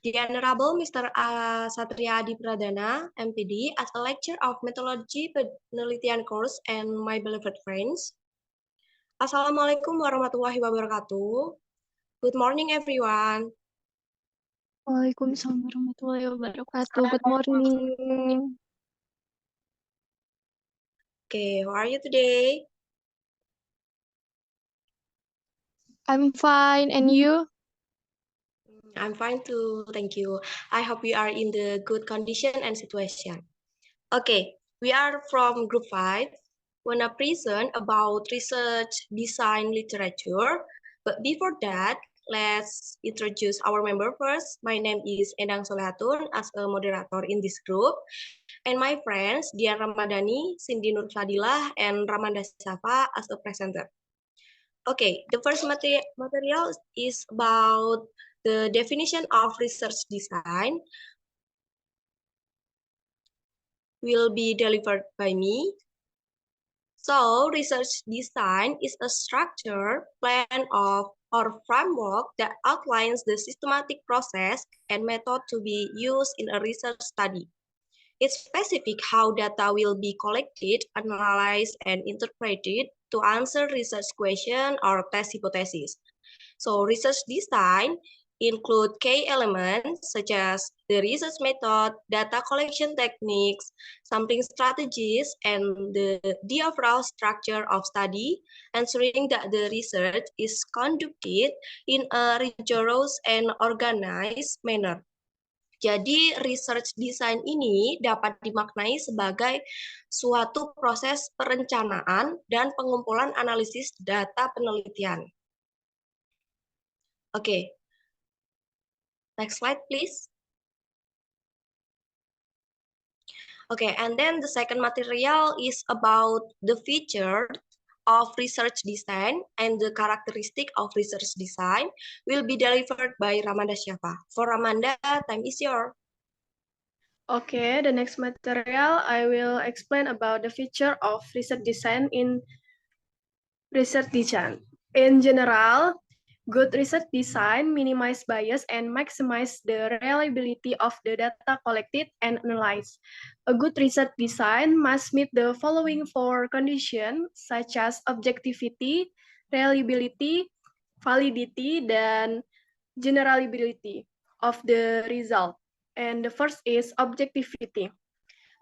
The Honorable Mr. Satria Adi Pradana, MPD, as a lecturer of Methodology Penelitian course and my beloved friends. Assalamualaikum warahmatullahi wabarakatuh. Good morning, everyone. Waalaikumsalam warahmatullahi wabarakatuh. Good morning. Okay, how are you today? I'm fine, and you? I'm fine too, thank you. I hope you are in the good condition and situation. Okay, we are from Group 5. Wanna present about research design literature. But before that, let's introduce our member first. My name is Endang Solehatun as a moderator in this group. And my friends, Dian Ramadhani, Cindy Nur Fadilah, and Ramanda Safa as a presenter. Okay, the first material is about the definition of research design will be delivered by me. So, research design is a structure, plan of or framework that outlines the systematic process and method to be used in a research study. It's specific how data will be collected, analyzed, and interpreted to answer research question or test hypothesis. So research design include key elements such as the research method, data collection techniques, sampling strategies, and the overall structure of study, ensuring that the research is conducted in a rigorous and organized manner. Jadi, research design ini dapat dimaknai sebagai suatu proses perencanaan dan pengumpulan analisis data penelitian. Okay. Next slide, please. Okay, and then the second material is about the feature of research design and the characteristic of research design will be delivered by Ramanda Syafa. For Ramanda, time is yours. Okay, the next material I will explain about the feature of research design in research design. In general, good research design minimize bias and maximize the reliability of the data collected and analyzed. A good research design must meet the following four conditions, such as objectivity, reliability, validity, dan generalizability of the result. And the first is objectivity.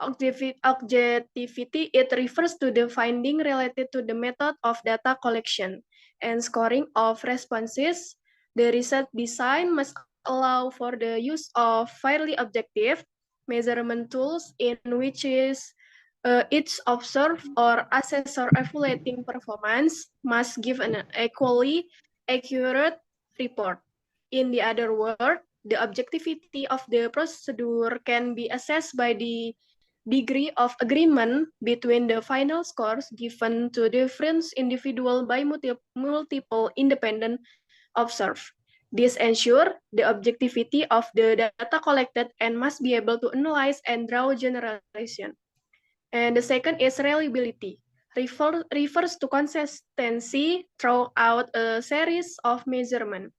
Objectivity, it refers to the finding related to the method of data collection and scoring of responses. The research design must allow for the use of fairly objective measurement tools in which each observer or assessor evaluating performance must give an equally accurate report. In the other word, the objectivity of the procedure can be assessed by the degree of agreement between the final scores given to different individuals by multiple independent observers. This ensures the objectivity of the data collected and must be able to analyze and draw generalization. And the second is reliability. Refers to consistency throughout a series of measurements.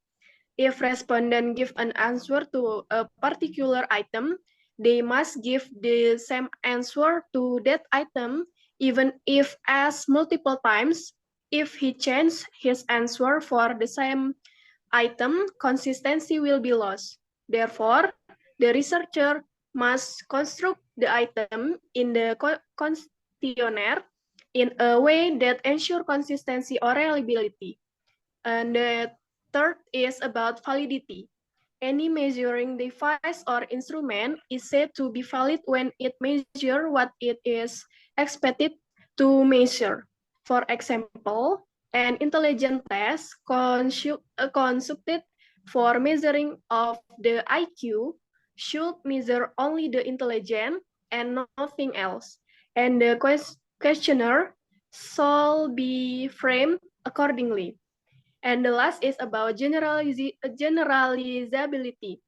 If respondents give an answer to a particular item, they must give the same answer to that item, even if asked multiple times. If he changes his answer for the same item, consistency will be lost. Therefore, the researcher must construct the item in the questionnaire in a way that ensures consistency or reliability. And the third is about validity. Any measuring device or instrument is said to be valid when it measures what it is expected to measure. For example, an intelligent test constructed for measuring of the IQ should measure only the intelligence and nothing else. And the questionnaire shall be framed accordingly. And the last is about generalizability.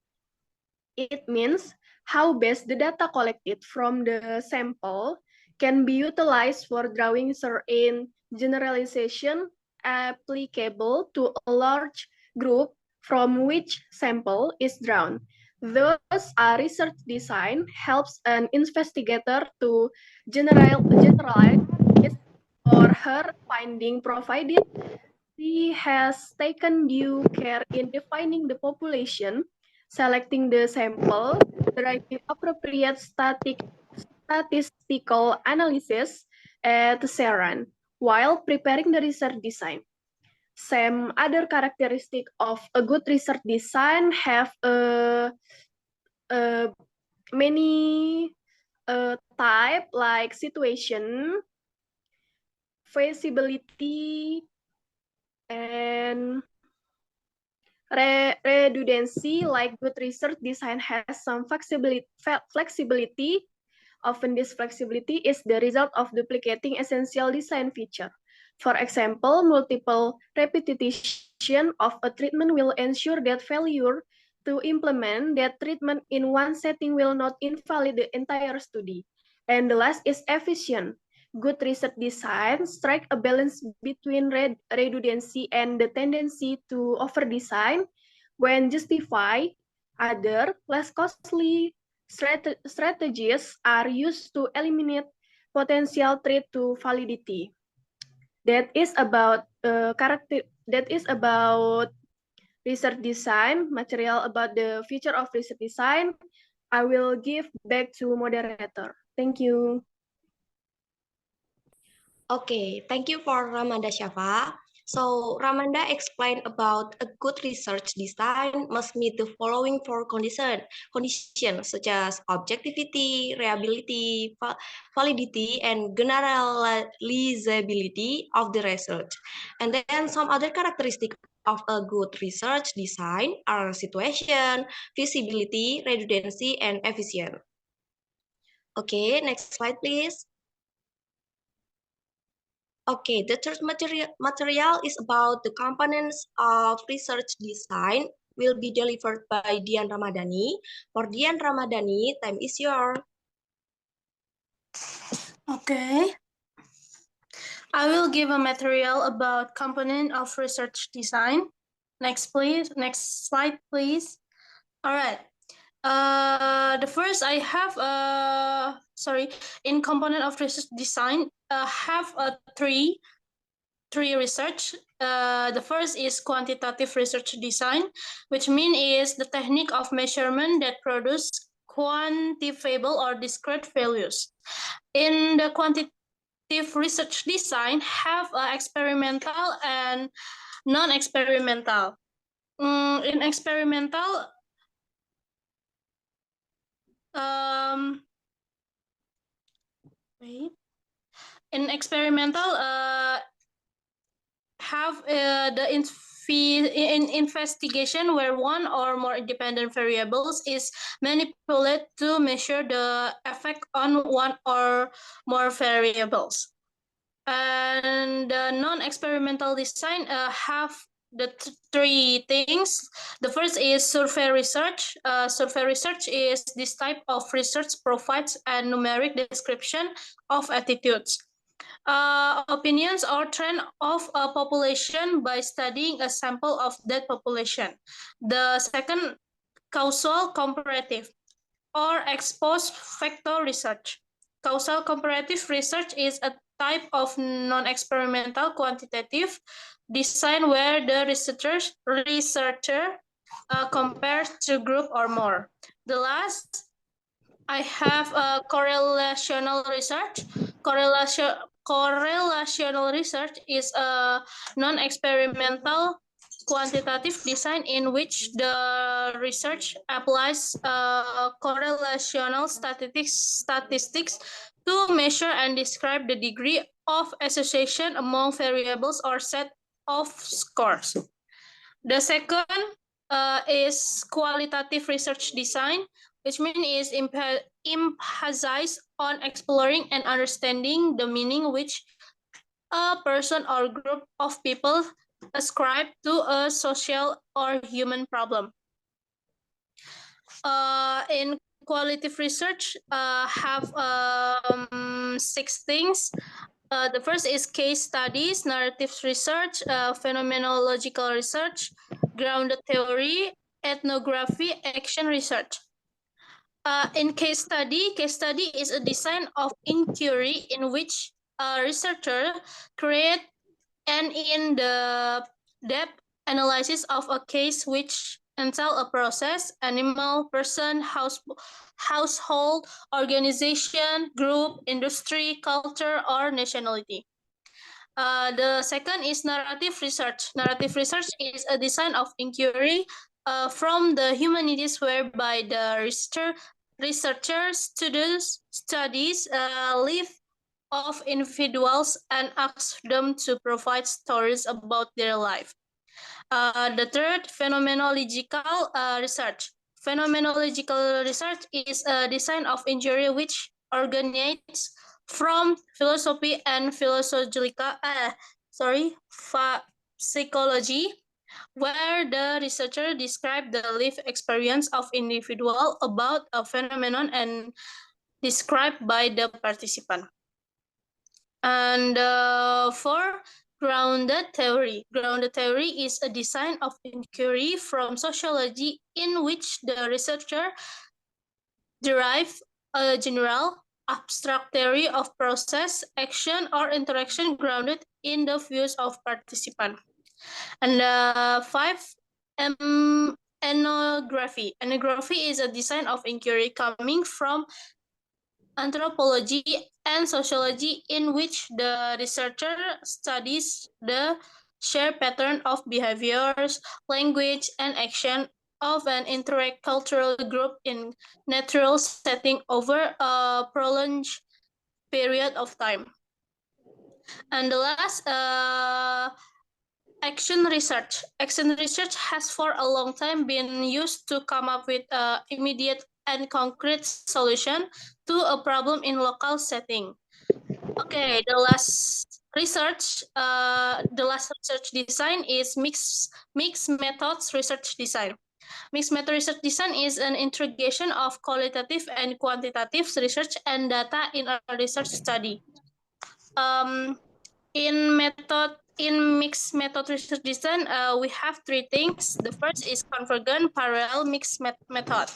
It means how best the data collected from the sample can be utilized for drawing certain generalization applicable to a large group from which sample is drawn. Thus, a research design helps an investigator to generalize his or her finding, provided he has taken due care in defining the population, selecting the sample, deriving appropriate statistical analysis, etc., while preparing the research design. Some other characteristic of a good research design have many type like situation, feasibility, and redundancy. Like good research design has some flexibility. Often this flexibility is the result of duplicating essential design feature. For example, multiple repetition of a treatment will ensure that failure to implement that treatment in one setting will not invalidate the entire study. And the last is efficient. Good research design strike a balance between redundancy and the tendency to over-design when justified. Other, less costly strategies are used to eliminate potential threat to validity. That is about research design, material about the future of research design. I will give back to moderator. Thank you. Okay, thank you for Ramanda Shafa. So Ramanda explained about a good research design must meet the following four conditions such as objectivity, reliability, validity, and generalizability of the research. And then some other characteristics of a good research design are situation, feasibility, redundancy, and efficient. Okay, next slide, please. Okay, the third material is about the components of research design will be delivered by Dian Ramadhani. For Dian Ramadhani, time is yours. Okay. I will give a material about component of research design. Next, please. Next slide, please. All right. The first I have in component of research design have three research. The first is quantitative research design, which means is the technique of measurement that produce quantifiable or discrete values. In the quantitative research design have experimental and non-experimental. In experimental, in experimental, have the investigation where one or more independent variables is manipulated to measure the effect on one or more variables. And the non-experimental design have the three things. The first is survey research. Survey research is this type of research provides a numeric description of attitudes, opinions or trend of a population by studying a sample of that population. The second, causal comparative or ex post facto research. Causal comparative research is a type of non-experimental quantitative design where the researcher compares to group or more. The last, I have a correlational research. Correlational research is a non-experimental quantitative design in which the research applies correlational statistics to measure and describe the degree of association among variables or set of scores. The second is qualitative research design, which means is emphasize on exploring and understanding the meaning which a person or group of people ascribe to a social or human problem. In qualitative research, have 6 things. The first is case studies, narrative research, phenomenological research, grounded theory, ethnography action research. In case study is a design of inquiry in which a researcher create an in-depth analysis of a case which entail a process, animal, person, household, organization, group, industry, culture, or nationality. The second is narrative research. Narrative research is a design of inquiry from the humanities whereby the researcher studies life of individuals and asks them to provide stories about their life. The third, phenomenological research. Phenomenological research is a design of inquiry which originates from philosophy and psychology, where the researcher describes the lived experience of individual about a phenomenon and described by the participant. And for grounded theory. Grounded theory is a design of inquiry from sociology in which the researcher derives a general abstract theory of process, action, or interaction grounded in the views of participants. And five, ethnography. Ethnography is a design of inquiry coming from anthropology and sociology in which the researcher studies the shared pattern of behaviors, language, and action of an intercultural group in natural setting over a prolonged period of time. And the last, action research. Action research has for a long time been used to come up with immediate and concrete solution to a problem in local setting. Okay, the last research design is mixed methods research design. Mixed method research design is an integration of qualitative and quantitative research and data in a research study. In mixed method research design, we have three things. The first is convergent parallel mixed method.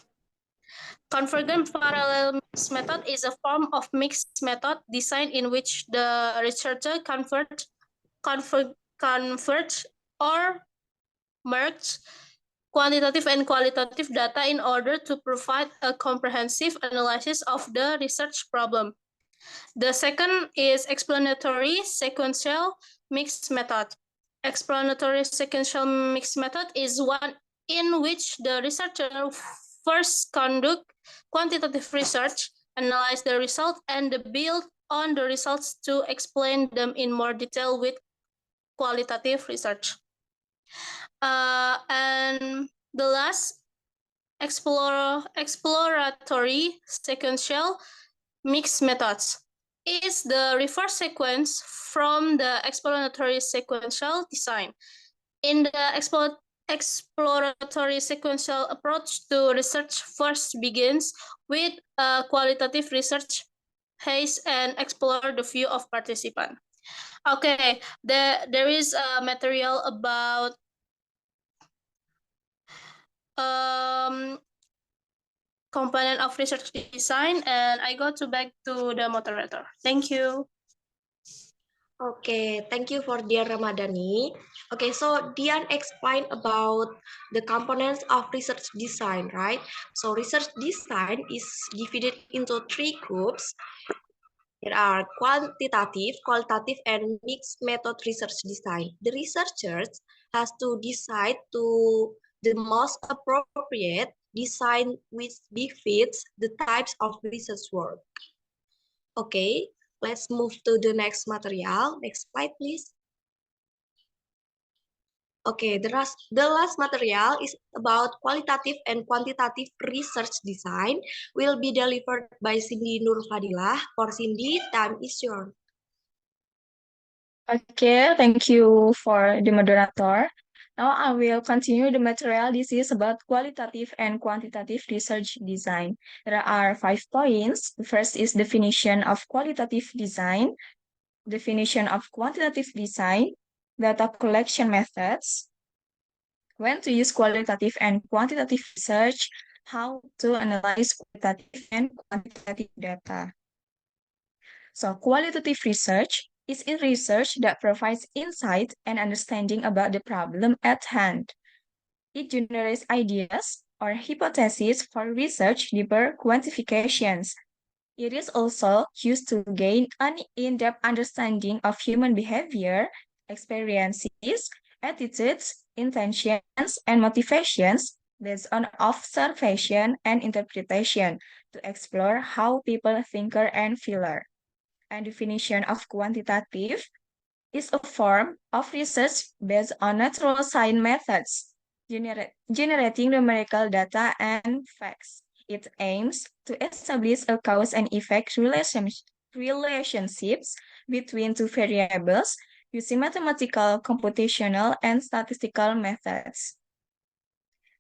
Convergent parallel mixed method is a form of mixed method design in which the researcher convert or merge quantitative and qualitative data in order to provide a comprehensive analysis of the research problem. The second is explanatory sequential mixed method. Explanatory sequential mixed method is one in which the researcher first conduct quantitative research, analyze the result, and build on the results to explain them in more detail with qualitative research. And the last, exploratory sequential mixed methods is the reverse sequence from the explanatory sequential design. In the exploratory sequential approach to research first begins with a qualitative research phase and explore the view of participant. Okay, there is a material about component of research design, and I go back to the moderator. Thank you. Okay, thank you for dear Ramadhani. Okay, so Dian explained about the components of research design, right? So research design is divided into three groups. There are quantitative, qualitative, and mixed method research design. The researchers has to decide to the most appropriate design which befits the types of research work. Okay, let's move to the next material. Next slide, please. Okay, the last material is about qualitative and quantitative research design will be delivered by Cindy Nur Fadilah. For Cindy, time is yours. Okay, thank you for the moderator. Now I will continue the material. This is about qualitative and quantitative research design. There are 5 points. The first is definition of qualitative design, definition of quantitative design, data collection methods, when to use qualitative and quantitative research, how to analyze qualitative and quantitative data. So qualitative research is in research that provides insight and understanding about the problem at hand. It generates ideas or hypotheses for research deeper quantifications. It is also used to gain an in-depth understanding of human behavior, experiences, attitudes, intentions, and motivations based on observation and interpretation to explore how people think and feel. And definition of quantitative is a form of research based on natural science methods, generating numerical data and facts. It aims to establish a cause and effect relationships between two variables using mathematical, computational, and statistical methods.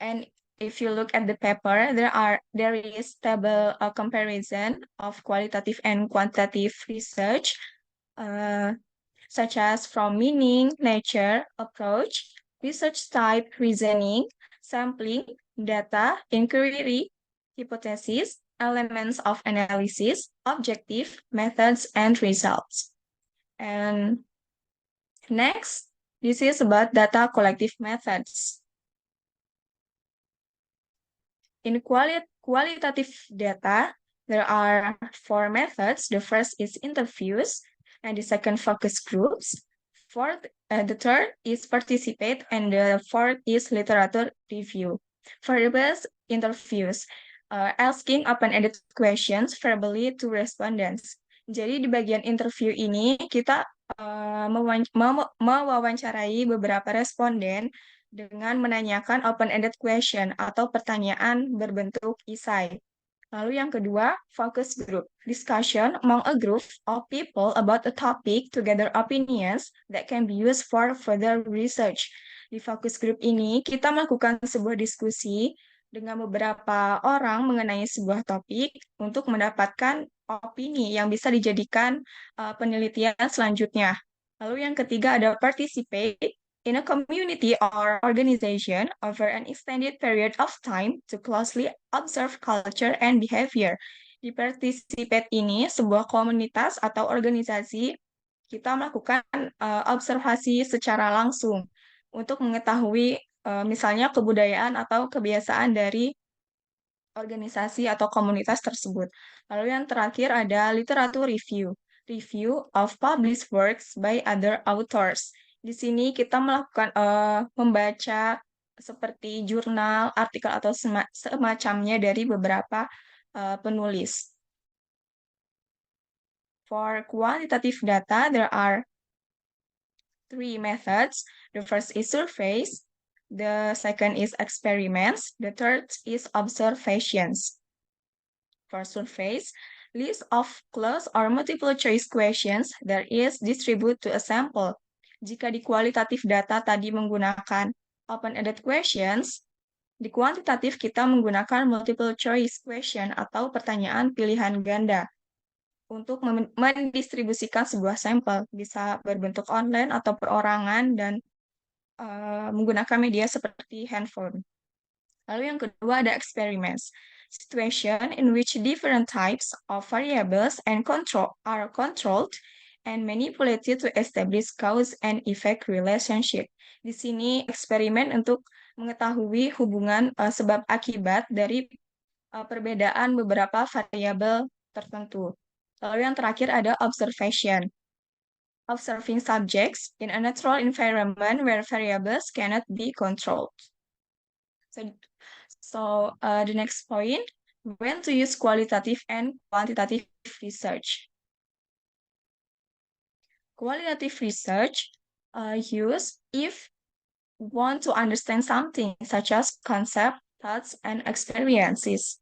And if you look at the paper, there is table comparison of qualitative and quantitative research, such as from meaning, nature, approach, research type, reasoning, sampling, data, inquiry, hypothesis, elements of analysis, objective, methods, and results. And next, this is about data collective methods. In qualitative data, there are 4 methods. The first is interviews, and the second focus groups. The third is participate, and the fourth is literature review. For the best interviews, asking open-ended questions verbally to respondents. Jadi di bagian interview ini kita mewawancarai beberapa responden dengan menanyakan open-ended question atau pertanyaan berbentuk esai. Lalu yang kedua, focus group. Discussion among a group of people about a topic to gather opinions that can be used for further research. Di focus group ini, kita melakukan sebuah diskusi dengan beberapa orang mengenai sebuah topik untuk mendapatkan opini yang bisa dijadikan penelitian selanjutnya. Lalu yang ketiga ada participate in a community or organization over an extended period of time to closely observe culture and behavior. Di participate ini, sebuah komunitas atau organisasi, kita melakukan observasi secara langsung untuk mengetahui misalnya kebudayaan atau kebiasaan dari organisasi atau komunitas tersebut. Lalu yang terakhir ada literature review. Review of published works by other authors. Di sini kita melakukan membaca seperti jurnal, artikel atau semacamnya dari beberapa penulis. For quantitative data, there are 3 methods. The first is surveys, the second is experiments, the third is observations. For surveys, list of closed or multiple choice questions that is distributed to a sample. Jika di kualitatif data tadi menggunakan open-ended questions, di kuantitatif kita menggunakan multiple choice question atau pertanyaan pilihan ganda untuk mendistribusikan sebuah sampel. Bisa berbentuk online atau perorangan dan menggunakan media seperti handphone. Lalu yang kedua ada experiments. Situation in which different types of variables and control are controlled and manipulated to establish cause and effect relationship. Di sini eksperimen untuk mengetahui hubungan sebab akibat dari perbedaan beberapa variabel tertentu. Lalu yang terakhir ada observation. Observing subjects in a natural environment where variables cannot be controlled. So the next point, when to use qualitative and quantitative research. Qualitative research used if want to understand something such as concept, thoughts, and experiences.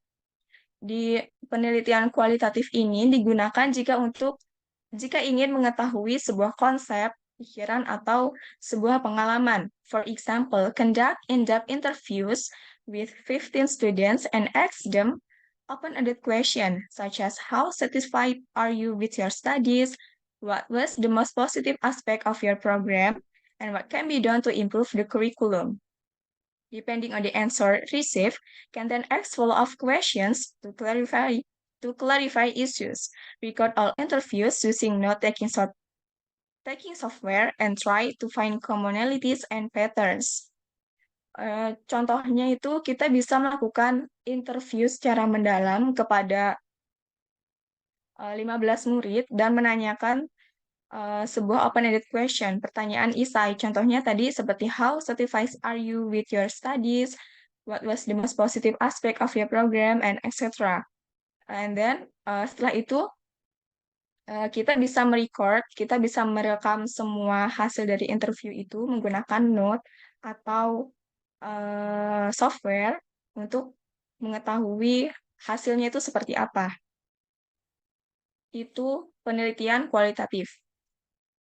Di penelitian kualitatif ini digunakan jika ingin mengetahui sebuah konsep, pikiran, atau sebuah pengalaman. For example, conduct in-depth interviews with 15 students and ask them open-ended questions such as how satisfied are you with your studies, what was the most positive aspect of your program, and what can be done to improve the curriculum. depending on the answer received, can then ask follow-up questions to clarify issues, record all interviews using note-taking software, and try to find commonalities and patterns. Contohnya itu kita bisa melakukan interview secara mendalam kepada 15 murid dan menanyakan sebuah open-ended question, pertanyaan isai. Contohnya tadi seperti how satisfied are you with your studies, what was the most positive aspect of your program, and etc. And then setelah itu kita bisa kita bisa merekam semua hasil dari interview itu menggunakan note atau software untuk mengetahui hasilnya itu seperti apa. Itu penelitian kualitatif.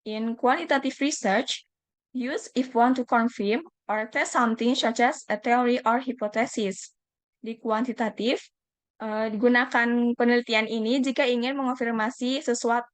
In quantitative research, use if want to confirm or test something such as a theory or hypothesis. Di kuantitatif, digunakan penelitian ini jika ingin mengonfirmasi sesuatu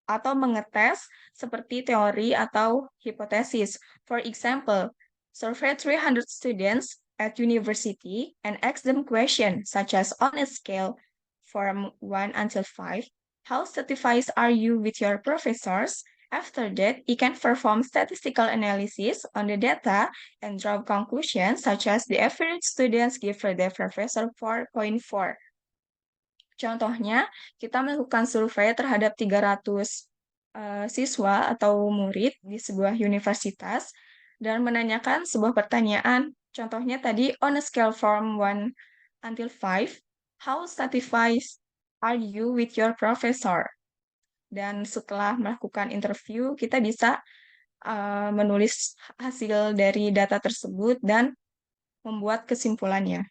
atau mengetes seperti teori atau hipotesis. For example, survey 300 students at university and ask them questions such as on a scale from 1 until 5, how satisfied are you with your professors? After that, you can perform statistical analysis on the data and draw conclusions such as the average students give for their professor 4.4. Contohnya, kita melakukan survei terhadap 300 siswa atau murid di sebuah universitas dan menanyakan sebuah pertanyaan. Contohnya tadi, on a scale from 1 until 5, how satisfied are you with your professor? Dan setelah melakukan interview, kita bisa menulis hasil dari data tersebut dan membuat kesimpulannya.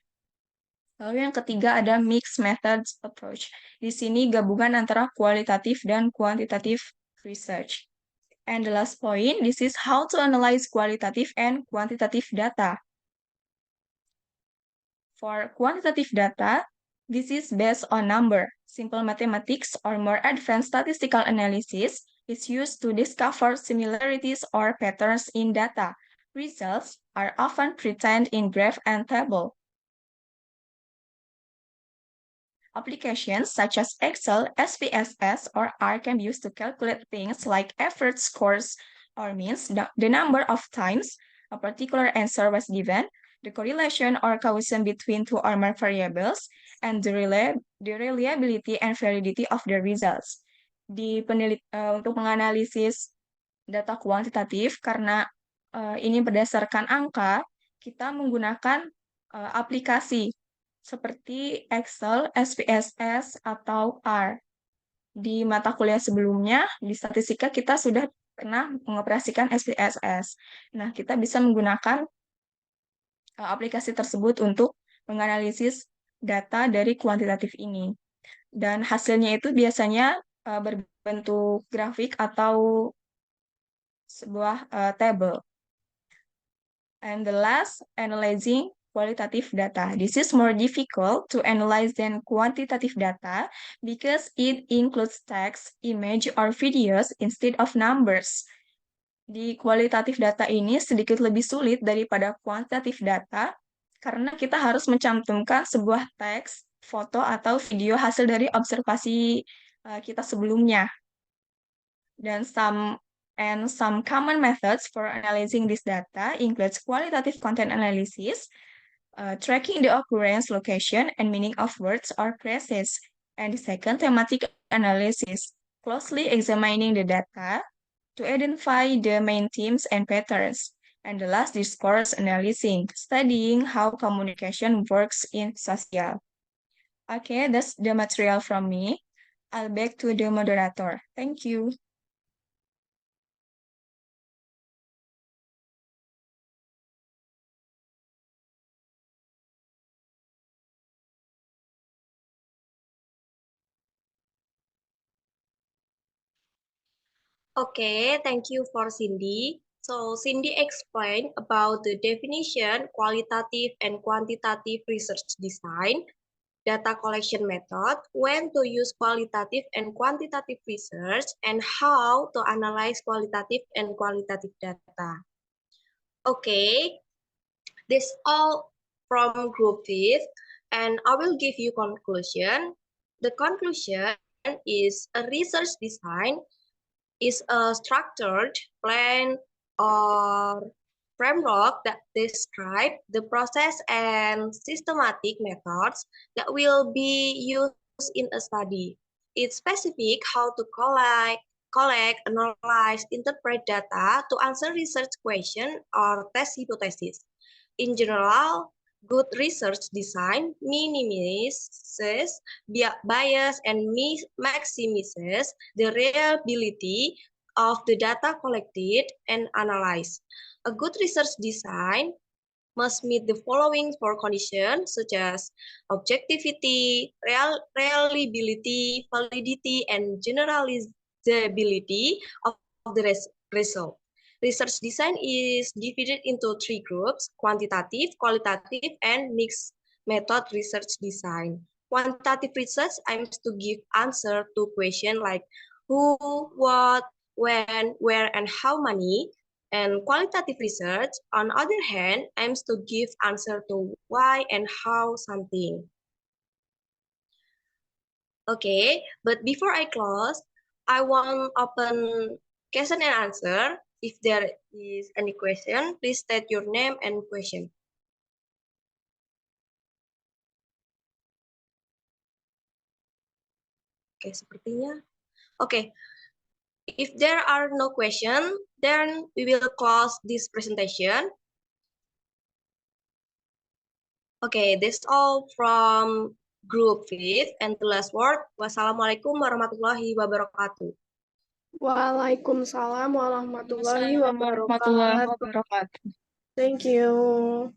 Lalu yang ketiga ada mixed methods approach. Di sini gabungan antara kualitatif dan kuantitatif research. And the last point, this is how to analyze qualitative and quantitative data. For quantitative data, this is based on number. Simple mathematics or more advanced statistical analysis is used to discover similarities or patterns in data. Results are often presented in graph and table. Applications such as Excel, SPSS, or R can be used to calculate things like average scores or means, the number of times a particular answer was given, the correlation or causation between two or more variables, and the reliability and validity of the results. Untuk menganalisis data kuantitatif, karena ini berdasarkan angka, kita menggunakan aplikasi seperti Excel, SPSS, atau R. Di mata kuliah sebelumnya, di statistika kita sudah pernah mengoperasikan SPSS. Nah, kita bisa menggunakan aplikasi tersebut untuk menganalisis data dari kuantitatif ini. Dan hasilnya itu biasanya berbentuk grafik atau sebuah table. And the last, analyzing qualitative data. This is more difficult to analyze than quantitative data because it includes text, image, or videos instead of numbers. Di kualitatif data ini sedikit lebih sulit daripada kuantitatif data karena kita harus mencantumkan sebuah teks, foto, atau video hasil dari observasi kita sebelumnya. Dan some common methods for analyzing this data includes qualitative content analysis, tracking the occurrence, location, and meaning of words or phrases. And the second, thematic analysis, closely examining the data to identify the main themes and patterns. And the last, discourse analysis, studying how communication works in social. Okay, that's the material from me. I'll back to the moderator. Thank you. Okay, thank you for Cindy. So Cindy explained about the definition, qualitative and quantitative research design, data collection method, when to use qualitative and quantitative research, and how to analyze qualitative and quantitative data. Okay, This all from group fifth, and I will give you conclusion. The conclusion is a research design is a structured plan or framework that describe the process and systematic methods that will be used in a study. It's specific how to collect, analyze, interpret data to answer research question or test hypothesis. In general, good research design minimizes bias and maximizes the reliability of the data collected and analyzed. A good research design must meet the following four conditions, such as objectivity, reliability, validity, and generalizability of the result. Research design is divided into three groups: quantitative, qualitative, and mixed method research design. Quantitative research aims to give answer to questions like who, what, when, where, and how many. And qualitative research, on the other hand, aims to give answer to why and how something. Okay, but before I close, I want open question and answer. If there is any question, please state your name and question. Oke, sepertinya. Okay, if there are no questions, then we will close this presentation. Okay, that's all from Group 5 and the last word. Wassalamualaikum warahmatullahi wabarakatuh. Waalaikumsalam warahmatullahi Wassalamualaikum warahmatullahi wabarakatuh. wabarakatuh. Thank you.